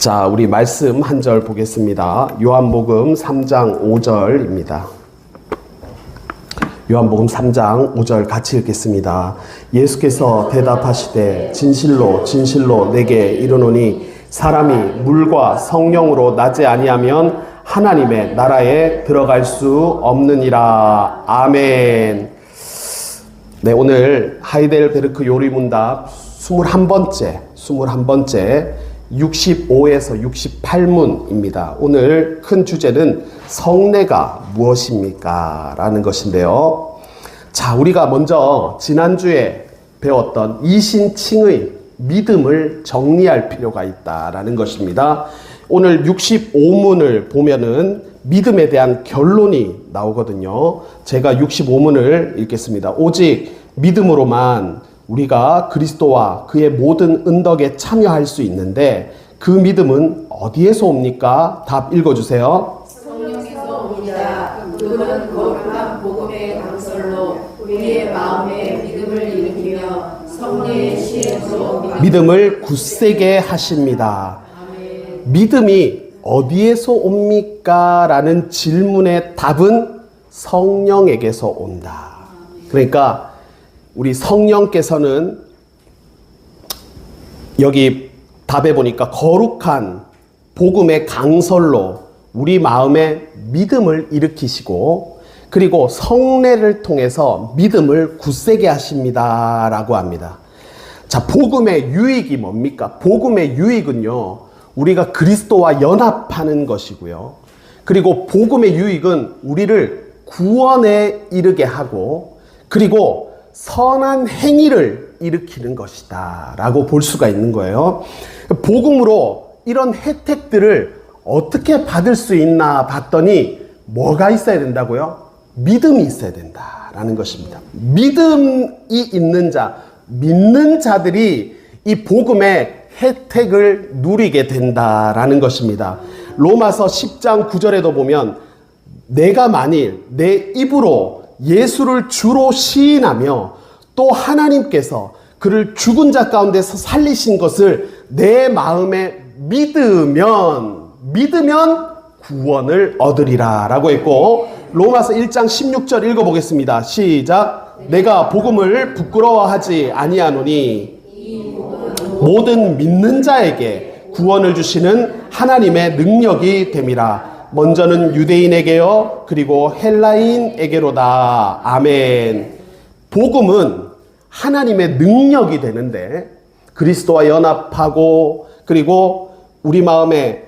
자, 우리 말씀 한 절 보겠습니다. 요한복음 3장 5절입니다. 요한복음 3장 5절 같이 읽겠습니다. 예수께서 대답하시되 진실로 진실로 내게 이르노니 사람이 물과 성령으로 나지 아니하면 하나님의 나라에 들어갈 수 없느니라. 아멘. 네, 오늘 하이델베르크 요리문답 21번째 65에서 68문입니다. 오늘 큰 주제는 성례가 무엇입니까? 라는 것인데요. 자, 우리가 먼저 지난주에 배웠던 이신칭의 믿음을 정리할 필요가 있다라는 것입니다. 오늘 65문을 보면은 믿음에 대한 결론이 나오거든요. 제가 65문을 읽겠습니다. 오직 믿음으로만 우리가 그리스도와 그의 모든 은덕에 참여할 수 있는데 그 믿음은 어디에서 옵니까? 답 읽어주세요. 성령께서 옵니다. 그분은 거룩한 복음의 강설로 우리의 마음에 믿음을 일으키며 성령의 시행으로 믿음을 굳세게 하십니다. 아멘. 믿음이 어디에서 옵니까? 라는 질문의 답은 성령에게서 온다. 그러니까 우리 성령께서는 여기 답에 보니까 거룩한 복음의 강설로 우리 마음에 믿음을 일으키시고 그리고 성례를 통해서 믿음을 굳세게 하십니다 라고 합니다. 자, 복음의 유익이 뭡니까? 복음의 유익은요, 우리가 그리스도와 연합하는 것이고요. 그리고 복음의 유익은 우리를 구원에 이르게 하고 그리고 선한 행위를 일으키는 것이다 라고 볼 수가 있는 거예요. 복음으로 이런 혜택들을 어떻게 받을 수 있나 봤더니 뭐가 있어야 된다고요? 믿음이 있어야 된다라는 것입니다. 믿음이 있는 자, 믿는 자들이 이 복음의 혜택을 누리게 된다라는 것입니다. 로마서 10장 9절에도 보면 내가 만일 내 입으로 예수를 주로 시인하며 또 하나님께서 그를 죽은 자 가운데서 살리신 것을 내 마음에 믿으면 구원을 얻으리라 라고 했고, 로마서 1장 16절 읽어보겠습니다. 시작. 내가 복음을 부끄러워하지 아니하노니 모든 믿는 자에게 구원을 주시는 하나님의 능력이 됨이라. 먼저는 유대인에게요, 그리고 헬라인에게로다. 아멘. 복음은 하나님의 능력이 되는데 그리스도와 연합하고 그리고 우리 마음에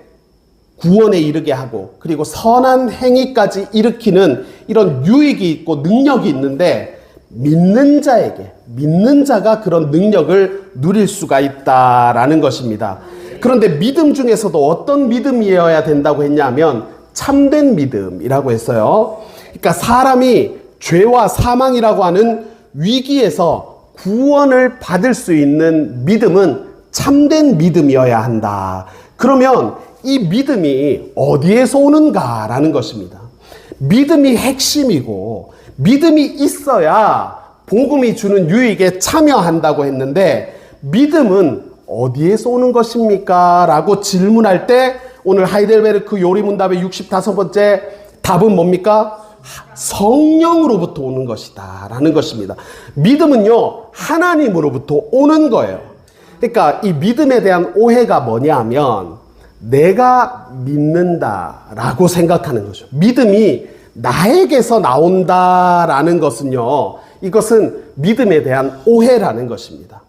구원에 이르게 하고 그리고 선한 행위까지 일으키는 이런 유익이 있고 능력이 있는데 믿는 자가 그런 능력을 누릴 수가 있다라는 것입니다. 그런데 믿음 중에서도 어떤 믿음이어야 된다고 했냐면 참된 믿음이라고 했어요. 그러니까 사람이 죄와 사망이라고 하는 위기에서 구원을 받을 수 있는 믿음은 참된 믿음이어야 한다. 그러면 이 믿음이 어디에서 오는가라는 것입니다. 믿음이 핵심이고 믿음이 있어야 복음이 주는 유익에 참여한다고 했는데 믿음은 어디에서 오는 것입니까? 라고 질문할 때 오늘 하이델베르크 요리문답의 65번째 답은 뭡니까? 성령으로부터 오는 것이다 라는 것입니다. 믿음은요, 하나님으로부터 오는 거예요. 그러니까 이 믿음에 대한 오해가 뭐냐 하면 내가 믿는다라고 생각하는 거죠. 믿음이 나에게서 나온다라는 것은요, 이것은 믿음에 대한 오해라는 것입니다.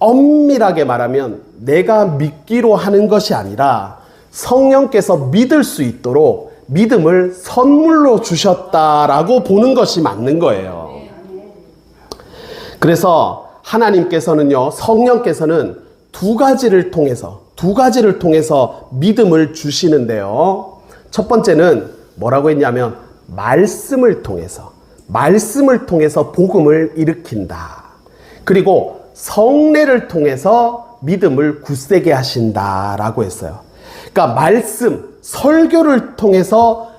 엄밀하게 말하면 내가 믿기로 하는 것이 아니라 성령께서 믿을 수 있도록 믿음을 선물로 주셨다라고 보는 것이 맞는 거예요. 그래서 하나님께서는요, 성령께서는 두 가지를 통해서 믿음을 주시는데요. 첫 번째는 뭐라고 했냐면 말씀을 통해서 복음을 일으킨다. 그리고 성례를 통해서 믿음을 굳세게 하신다라고 했어요. 그러니까 말씀, 설교를 통해서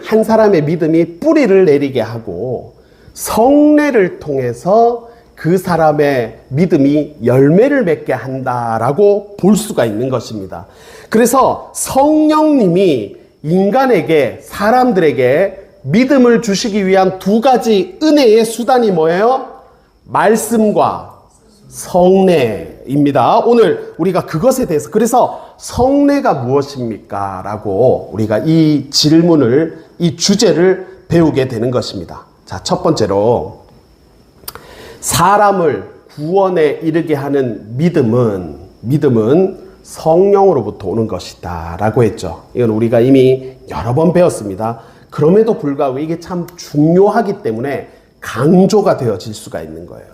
한 사람의 믿음이 뿌리를 내리게 하고 성례를 통해서 그 그 사람의 믿음이 열매를 맺게 한다라고 볼 수가 있는 것입니다. 그래서 성령님이 인간에게, 사람들에게 믿음을 주시기 위한 두 가지 은혜의 수단이 뭐예요? 말씀과 성례입니다. 오늘 우리가 그것에 대해서, 그래서 성례가 무엇입니까? 라고 우리가 이 질문을, 이 주제를 배우게 되는 것입니다. 자, 첫 번째로 사람을 구원에 이르게 하는 믿음은 성령으로부터 오는 것이다 라고 했죠. 이건 우리가 이미 여러 번 배웠습니다. 그럼에도 불구하고 이게 참 중요하기 때문에 강조가 되어질 수가 있는 거예요.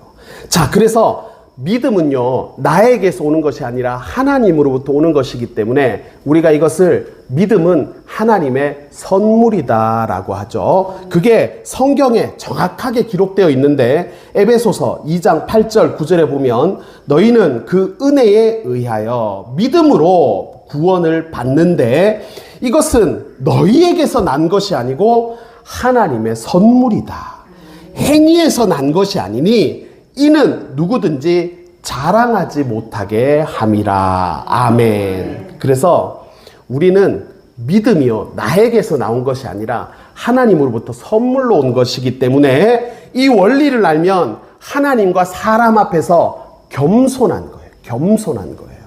자, 그래서 믿음은요, 나에게서 오는 것이 아니라 하나님으로부터 오는 것이기 때문에 우리가 이것을 믿음은 하나님의 선물이다라고 하죠. 그게 성경에 정확하게 기록되어 있는데 에베소서 2장 8절 9절에 보면 너희는 그 은혜에 의하여 믿음으로 구원을 받는데 이것은 너희에게서 난 것이 아니고 하나님의 선물이다. 행위에서 난 것이 아니니 이는 누구든지 자랑하지 못하게 함이라. 아멘. 그래서 우리는 믿음이요, 나에게서 나온 것이 아니라 하나님으로부터 선물로 온 것이기 때문에 이 원리를 알면 하나님과 사람 앞에서 겸손한 거예요. 겸손한 거예요.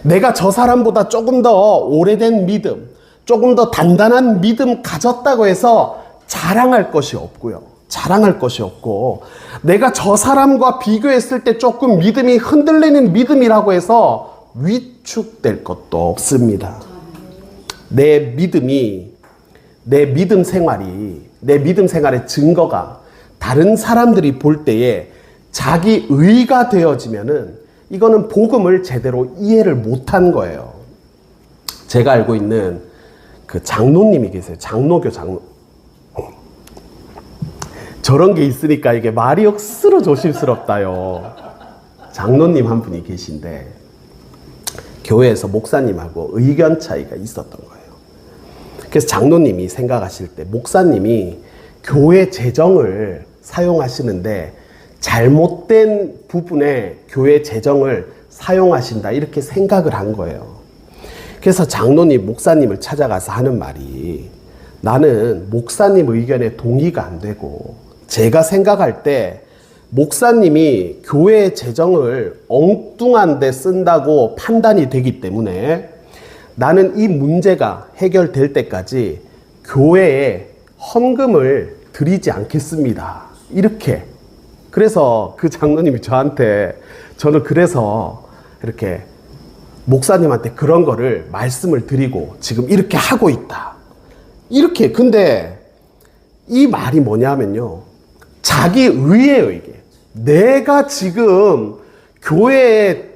내가 저 사람보다 조금 더 오래된 믿음, 조금 더 단단한 믿음 가졌다고 해서 자랑할 것이 없고요. 자랑할 것이 없고, 내가 저 사람과 비교했을 때 조금 믿음이 흔들리는 믿음이라고 해서 위축될 것도 없습니다. 내 믿음이, 내 믿음 생활의 증거가 다른 사람들이 볼 때에 자기 의가 되어지면은 이거는 복음을 제대로 이해를 못한 거예요. 제가 알고 있는 그 장로님이 계세요. 장로교 장로. 저런 게 있으니까 이게 말이 억수로 조심스럽다요. 장로님 한 분이 계신데 교회에서 목사님하고 의견 차이가 있었던 거예요. 그래서 장로님이 생각하실 때 목사님이 교회 재정을 사용하시는데 잘못된 부분에 교회 재정을 사용하신다 이렇게 생각을 한 거예요. 그래서 장로님 목사님을 찾아가서 하는 말이, 나는 목사님 의견에 동의가 안 되고 제가 생각할 때 목사님이 교회 재정을 엉뚱한 데 쓴다고 판단이 되기 때문에 나는 이 문제가 해결될 때까지 교회에 헌금을 드리지 않겠습니다. 이렇게. 그래서 그 장로님이 저는 그래서 이렇게 목사님한테 그런 거를 말씀을 드리고 지금 이렇게 하고 있다. 이렇게. 근데 이 말이 뭐냐면요, 자기 의예요. 이게 내가 지금 교회에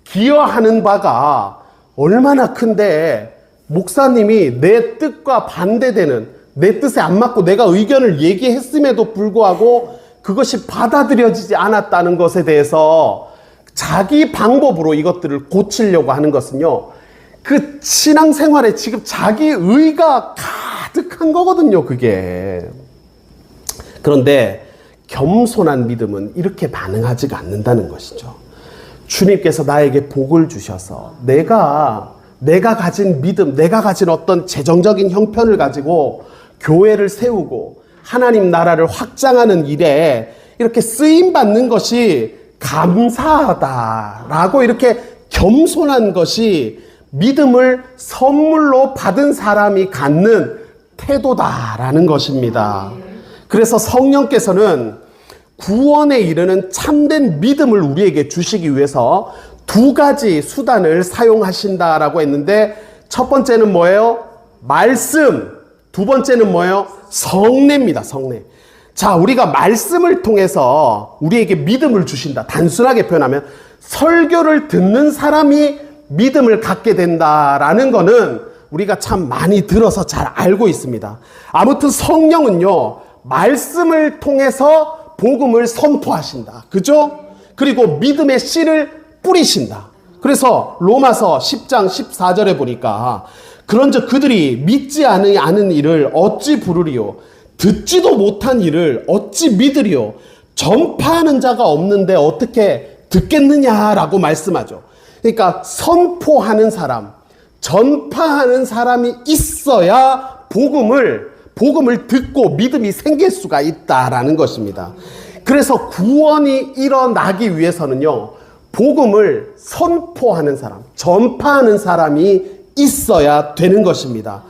기여하는 바가 얼마나 큰데 목사님이 내 뜻과 반대되는, 내 뜻에 안 맞고 내가 의견을 얘기했음에도 불구하고 그것이 받아들여지지 않았다는 것에 대해서 자기 방법으로 이것들을 고치려고 하는 것은요, 그 신앙생활에 지금 자기 의가 가득한 거거든요, 그게. 그런데 겸손한 믿음은 이렇게 반응하지가 않는다는 것이죠. 주님께서 나에게 복을 주셔서 내가 가진 믿음, 내가 가진 어떤 재정적인 형편을 가지고 교회를 세우고 하나님 나라를 확장하는 일에 이렇게 쓰임받는 것이 감사하다라고 이렇게 겸손한 것이 믿음을 선물로 받은 사람이 갖는 태도다라는 것입니다. 그래서 성령께서는 구원에 이르는 참된 믿음을 우리에게 주시기 위해서 두 가지 수단을 사용하신다라고 했는데, 첫 번째는 뭐예요? 말씀. 두 번째는 뭐예요? 성례입니다. 성례. 자, 우리가 말씀을 통해서 우리에게 믿음을 주신다. 단순하게 표현하면 설교를 듣는 사람이 믿음을 갖게 된다라는 거는 우리가 참 많이 들어서 잘 알고 있습니다. 아무튼 성령은요, 말씀을 통해서 복음을 선포하신다. 그죠? 그리고 믿음의 씨를 뿌리신다. 그래서 로마서 10장 14절에 보니까 그런즉 그들이 믿지 않은 일을 어찌 부르리요? 듣지도 못한 일을 어찌 믿으리요? 전파하는 자가 없는데 어떻게 듣겠느냐라고 말씀하죠. 그러니까 선포하는 사람, 전파하는 사람이 있어야 복음을 듣고 믿음이 생길 수가 있다라는 것입니다. 그래서 구원이 일어나기 위해서는요, 복음을 선포하는 사람, 전파하는 사람이 있어야 되는 것입니다.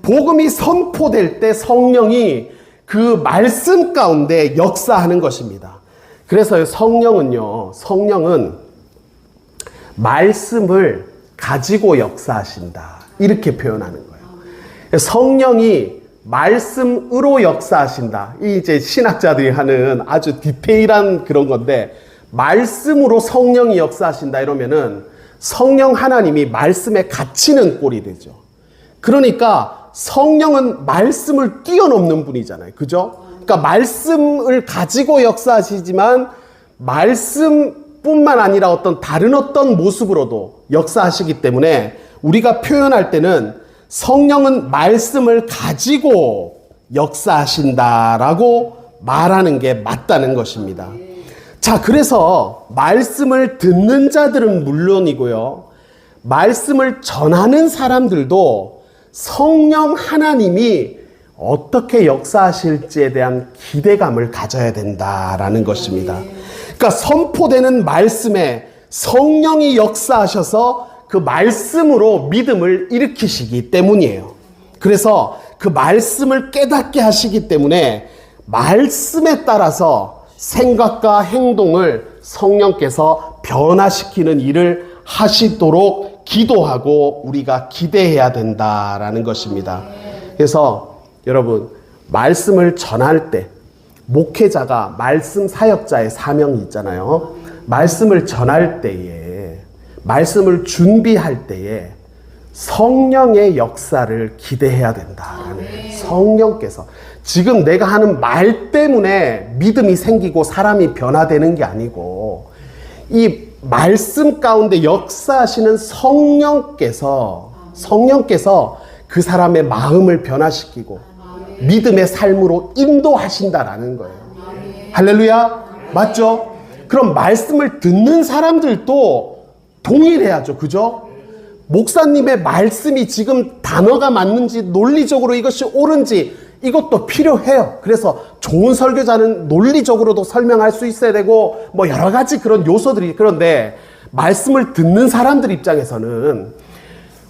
복음이 선포될 때 성령이 그 말씀 가운데 역사하는 것입니다. 그래서 성령은 말씀을 가지고 역사하신다, 이렇게 표현하는 거예요. 성령이 말씀으로 역사하신다. 이 이제 신학자들이 하는 아주 디테일한 그런 건데, 말씀으로 성령이 역사하신다 이러면은 성령 하나님이 말씀에 갇히는 꼴이 되죠. 그러니까 성령은 말씀을 뛰어넘는 분이잖아요. 그죠? 그러니까 말씀을 가지고 역사하시지만 말씀뿐만 아니라 다른 어떤 모습으로도 역사하시기 때문에 우리가 표현할 때는 성령은 말씀을 가지고 역사하신다라고 말하는 게 맞다는 것입니다. 자, 그래서 말씀을 듣는 자들은 물론이고요, 말씀을 전하는 사람들도 성령 하나님이 어떻게 역사하실지에 대한 기대감을 가져야 된다라는 것입니다. 그러니까 선포되는 말씀에 성령이 역사하셔서 그 말씀으로 믿음을 일으키시기 때문이에요. 그래서 그 말씀을 깨닫게 하시기 때문에 말씀에 따라서 생각과 행동을 성령께서 변화시키는 일을 하시도록 기도하고 우리가 기대해야 된다라는 것입니다. 그래서 여러분, 말씀을 전할 때 목회자가 말씀 사역자의 사명이 있잖아요. 말씀을 전할 때에, 말씀을 준비할 때에 성령의 역사를 기대해야 된다라는 거예요. 성령께서 지금 내가 하는 말 때문에 믿음이 생기고 사람이 변화되는 게 아니고, 이 말씀 가운데 역사하시는 성령께서 그 사람의 마음을 변화시키고 믿음의 삶으로 인도하신다라는 거예요. 할렐루야. 맞죠? 그럼 말씀을 듣는 사람들도 동일해야죠. 그죠? 목사님의 말씀이 지금 단어가 맞는지, 논리적으로 이것이 옳은지, 이것도 필요해요. 그래서 좋은 설교자는 논리적으로도 설명할 수 있어야 되고 뭐 여러 가지 그런 요소들이, 그런데 말씀을 듣는 사람들 입장에서는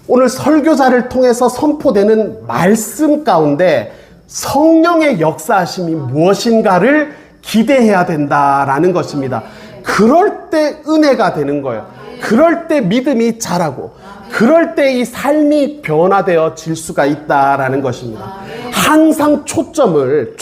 오늘 설교자를 통해서 선포되는 말씀 가운데 성령의 역사하심이 무엇인가를 기대해야 된다라는 것입니다. 그럴 때 은혜가 되는 거예요. 그럴 때 믿음이 자라고, 그럴 때 이 삶이 변화되어질 수가 있다라는 것입니다. 항상 초점을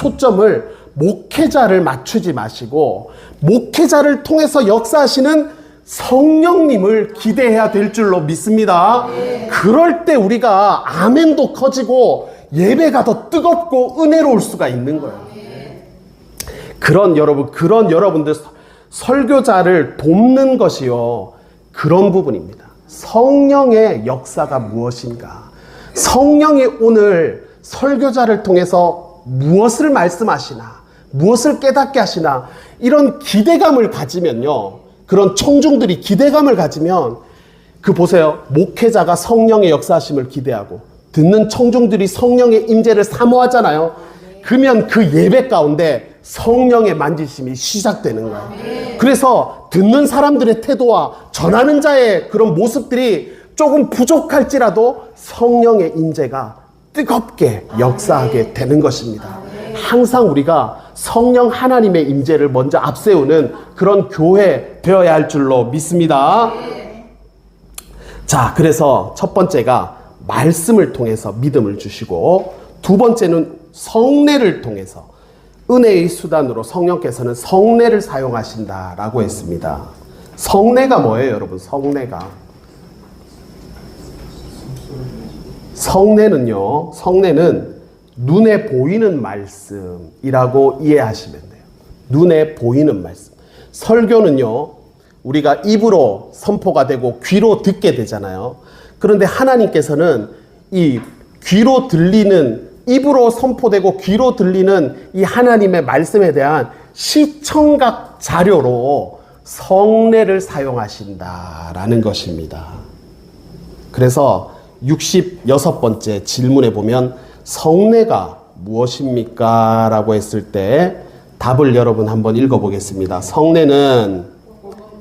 목회자를 맞추지 마시고 목회자를 통해서 역사하시는 성령님을 기대해야 될 줄로 믿습니다. 그럴 때 우리가 아멘도 커지고 예배가 더 뜨겁고 은혜로울 수가 있는 거예요. 그런 여러분들 설교자를 돕는 것이요, 그런 부분입니다. 성령의 역사가 무엇인가? 성령이 오늘 설교자를 통해서 무엇을 말씀하시나? 무엇을 깨닫게 하시나? 이런 기대감을 가지면요, 그런 청중들이 기대감을 가지면, 보세요. 목회자가 성령의 역사하심을 기대하고 듣는 청중들이 성령의 임재를 사모하잖아요. 그러면 그 예배 가운데 성령의 만지심이 시작되는 거예요. 그래서 듣는 사람들의 태도와 전하는 자의 그런 모습들이 조금 부족할지라도 성령의 임재가 뜨겁게 역사하게 되는 것입니다. 항상 우리가 성령 하나님의 임재를 먼저 앞세우는 그런 교회 되어야 할 줄로 믿습니다. 자, 그래서 첫 번째가 말씀을 통해서 믿음을 주시고, 두 번째는 성례를 통해서, 은혜의 수단으로 성령께서는 성례를 사용하신다라고 했습니다. 성례가 뭐예요, 여러분? 성례는 눈에 보이는 말씀이라고 이해하시면 돼요. 눈에 보이는 말씀. 설교는요, 우리가 입으로 선포가 되고 귀로 듣게 되잖아요. 그런데 하나님께서는 이 귀로 들리는, 입으로 선포되고 귀로 들리는 이 하나님의 말씀에 대한 시청각 자료로 성례를 사용하신다라는 것입니다. 그래서 66번째 질문에 보면 성례가 무엇입니까? 라고 했을 때 답을 여러분 한번 읽어보겠습니다. 성례는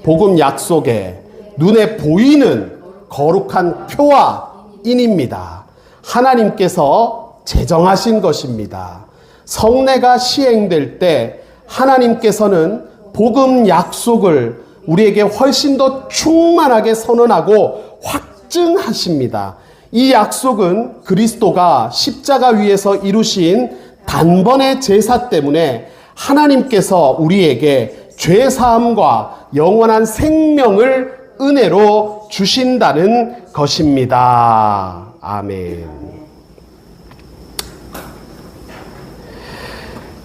복음 약속에 눈에 보이는 거룩한 표와 인입니다. 하나님께서 제정하신 것입니다. 성례가 시행될 때 하나님께서는 복음 약속을 우리에게 훨씬 더 충만하게 선언하고 확증하십니다. 이 약속은 그리스도가 십자가 위에서 이루신 단번의 제사 때문에 하나님께서 우리에게 죄 사함과 영원한 생명을 은혜로 주신다는 것입니다. 아멘.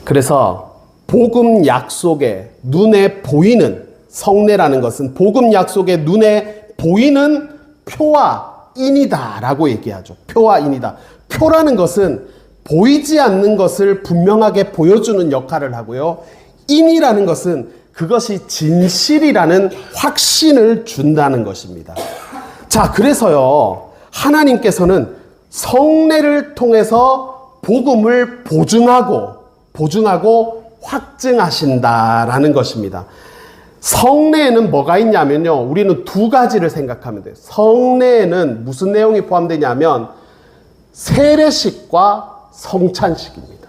그래서 복음 약속에 눈에 보이는 성례라는 것은 복음 약속에 눈에 보이는 표와 인이다 라고 얘기하죠. 표와 인이다. 표라는 것은 보이지 않는 것을 분명하게 보여주는 역할을 하고요. 인이라는 것은 그것이 진실이라는 확신을 준다는 것입니다. 자, 그래서요, 하나님께서는 성례를 통해서 복음을 보증하고 확증하신다라는 것입니다. 성례에는 뭐가 있냐면요, 우리는 두 가지를 생각하면 돼요. 성례에는 무슨 내용이 포함되냐면 세례식과 성찬식입니다.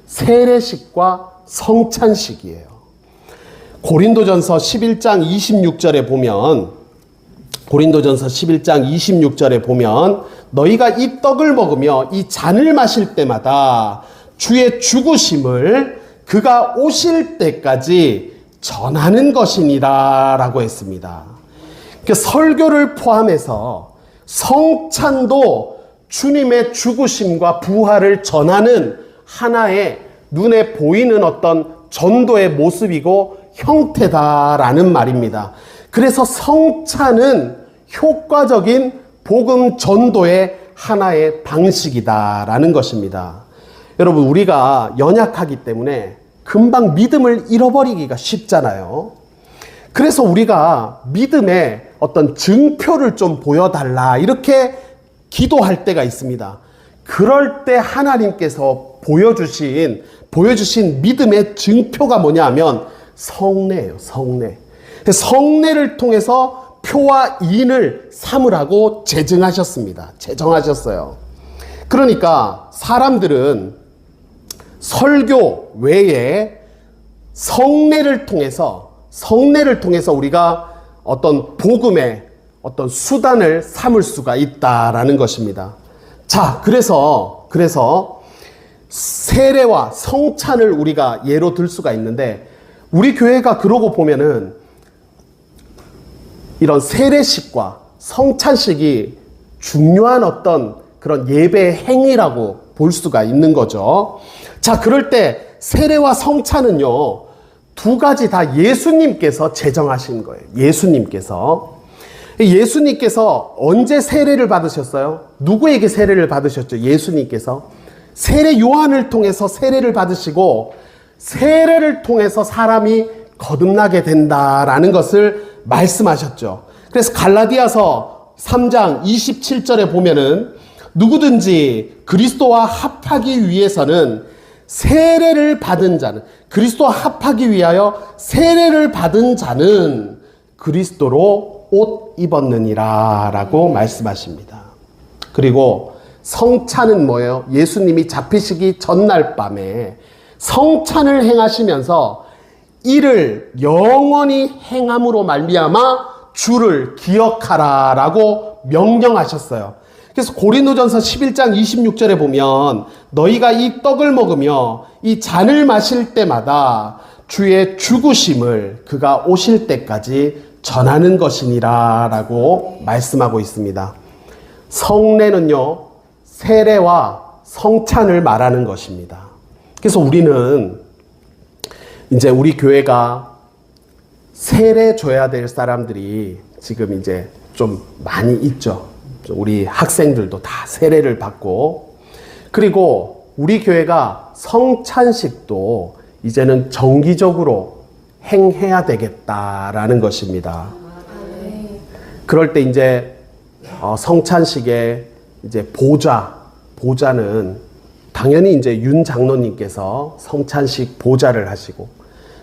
세례식과 성찬식이에요. 고린도전서 11장 26절에 보면 너희가 이 떡을 먹으며 이 잔을 마실 때마다 주의 죽으심을 그가 오실 때까지 전하는 것이니라 라고 했습니다. 그러니까 설교를 포함해서 성찬도 주님의 죽으심과 부활을 전하는 하나의 눈에 보이는 어떤 전도의 모습이고 형태다라는 말입니다. 그래서 성찬은 효과적인 복음 전도의 하나의 방식이다라는 것입니다. 여러분, 우리가 연약하기 때문에 금방 믿음을 잃어버리기가 쉽잖아요. 그래서 우리가 믿음의 어떤 증표를 좀 보여달라 이렇게 기도할 때가 있습니다. 그럴 때 하나님께서 보여주신 믿음의 증표가 뭐냐면 성례예요. 성례를 통해서 표와 인을 삼으라고 제정하셨어요. 그러니까 사람들은 설교 외에 성례를 통해서 우리가 어떤 복음의 어떤 수단을 삼을 수가 있다라는 것입니다. 자, 그래서 세례와 성찬을 우리가 예로 들 수가 있는데, 우리 교회가 그러고 보면은 이런 세례식과 성찬식이 중요한 어떤 그런 예배의 행위라고 볼 수가 있는 거죠. 자, 그럴 때 세례와 성찬은요, 두 가지 다 예수님께서 제정하신 거예요. 예수님께서 언제 세례를 받으셨어요? 누구에게 세례를 받으셨죠? 예수님께서 세례 요한을 통해서 세례를 받으시고, 세례를 통해서 사람이 거듭나게 된다라는 것을 말씀하셨죠. 그래서 갈라디아서 3장 27절에 보면은 누구든지 그리스도와 합하기 위해서는 세례를 받은 자는, 그리스도와 합하기 위하여 세례를 받은 자는 그리스도로 옷 입었느니라 라고 말씀하십니다. 그리고 성찬은 뭐예요? 예수님이 잡히시기 전날 밤에 성찬을 행하시면서 이를 영원히 행함으로 말미암아 주를 기억하라 라고 명령하셨어요. 그래서 고린도전서 11장 26절에 보면 너희가 이 떡을 먹으며 이 잔을 마실 때마다 주의 죽으심을 그가 오실 때까지 전하는 것이니라 라고 말씀하고 있습니다. 성례는요, 세례와 성찬을 말하는 것입니다. 그래서 우리는 이제 우리 교회가 세례 줘야 될 사람들이 지금 이제 좀 많이 있죠. 우리 학생들도 다 세례를 받고, 그리고 우리 교회가 성찬식도 이제는 정기적으로 행해야 되겠다라는 것입니다. 그럴 때 이제 성찬식에 이제 보좌는 당연히 이제 윤 장로님께서 성찬식 보좌를 하시고,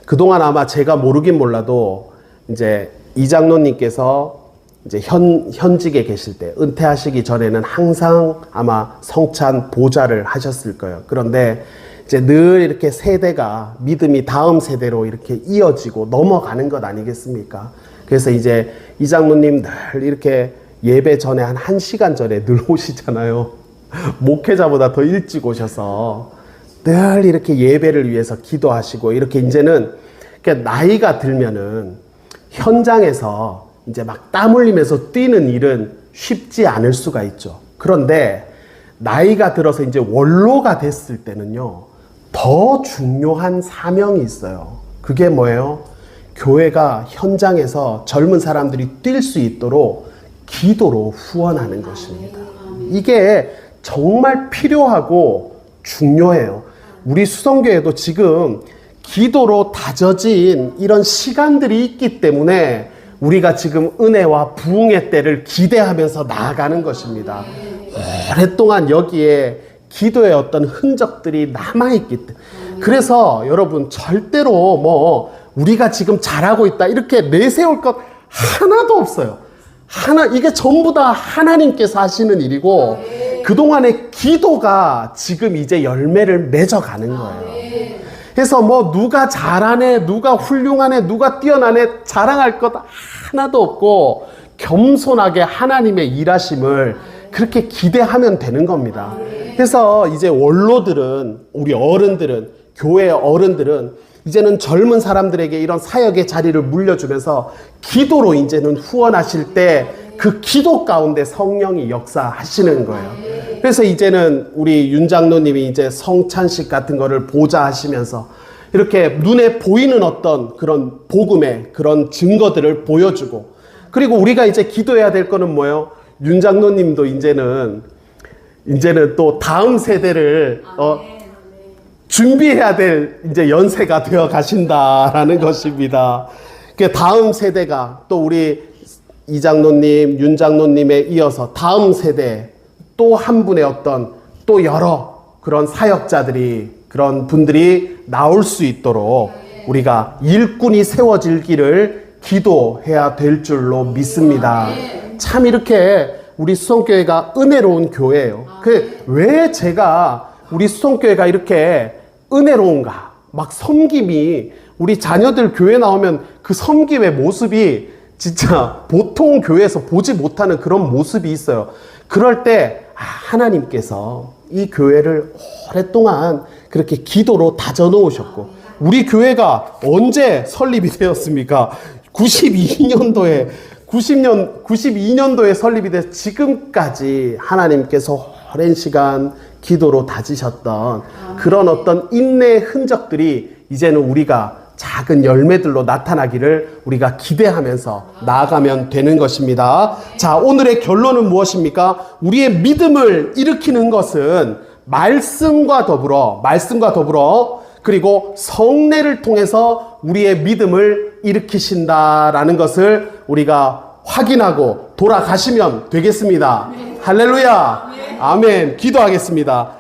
그동안 아마 제가 모르긴 몰라도 이제 이 장로님께서 이제 현직에 계실 때, 은퇴하시기 전에는 항상 아마 성찬 보좌를 하셨을 거예요. 그런데 이제 늘 이렇게 세대가, 믿음이 다음 세대로 이렇게 이어지고 넘어가는 것 아니겠습니까? 그래서 이제 이 장로님 늘 이렇게 예배 전에 한 1시간 전에 늘 오시잖아요. 목회자보다 더 일찍 오셔서 늘 이렇게 예배를 위해서 기도하시고, 이렇게 이제는 나이가 들면은 현장에서 이제 막 땀 흘리면서 뛰는 일은 쉽지 않을 수가 있죠. 그런데 나이가 들어서 이제 원로가 됐을 때는요, 더 중요한 사명이 있어요. 그게 뭐예요? 교회가 현장에서 젊은 사람들이 뛸 수 있도록 기도로 후원하는 것입니다. 이게 정말 필요하고 중요해요. 우리 수성교회도 지금 기도로 다져진 이런 시간들이 있기 때문에 우리가 지금 은혜와 부흥의 때를 기대하면서 나아가는 것입니다. 오랫동안 여기에 기도의 어떤 흔적들이 남아있기 때문에. 그래서 여러분, 절대로 뭐 우리가 지금 잘하고 있다 이렇게 내세울 것 하나도 없어요. 이게 전부 다 하나님께서 하시는 일이고, 그동안의 기도가 지금 이제 열매를 맺어가는 거예요. 그래서 뭐 누가 잘하네, 누가 훌륭하네, 누가 뛰어나네 자랑할 것 하나도 없고, 겸손하게 하나님의 일하심을 그렇게 기대하면 되는 겁니다. 그래서 이제 원로들은, 우리 어른들은, 교회 어른들은 이제는 젊은 사람들에게 이런 사역의 자리를 물려주면서 기도로 이제는 후원하실 때 그 기도 가운데 성령이 역사하시는 거예요. 그래서 이제는 우리 윤 장로님이 이제 성찬식 같은 거를 보좌하시면서 이렇게 눈에 보이는 어떤 그런 복음의 그런 증거들을 보여주고, 그리고 우리가 이제 기도해야 될 거는 뭐예요? 윤 장로님도 이제는 또 다음 세대를 준비해야 될 이제 연세가 되어 가신다라는 것입니다. 그 다음 세대가 또 우리 이 장로님, 윤 장로님에 이어서 다음 세대 또 한 분의 어떤 또 여러 그런 사역자들이, 그런 분들이 나올 수 있도록 우리가 일꾼이 세워질 길을 기도해야 될 줄로 믿습니다. 참 이렇게 우리 수성교회가 은혜로운 교회예요. 왜 제가 우리 수성교회가 이렇게 은혜로운가? 막 섬김이, 우리 자녀들 교회 나오면 그 섬김의 모습이 진짜 보통 교회에서 보지 못하는 그런 모습이 있어요. 그럴 때 하나님께서 이 교회를 오랫동안 그렇게 기도로 다져 놓으셨고, 우리 교회가 언제 설립이 되었습니까? 92년도에 설립이 돼서 지금까지 하나님께서 오랜 시간 기도로 다지셨던 그런 어떤 인내의 흔적들이 이제는 우리가 작은 열매들로 나타나기를 우리가 기대하면서 나아가면 되는 것입니다. 자, 오늘의 결론은 무엇입니까? 우리의 믿음을 일으키는 것은 말씀과 더불어 그리고 성례를 통해서 우리의 믿음을 일으키신다라는 것을 우리가 확인하고 돌아가시면 되겠습니다. 할렐루야. 아멘. 기도하겠습니다.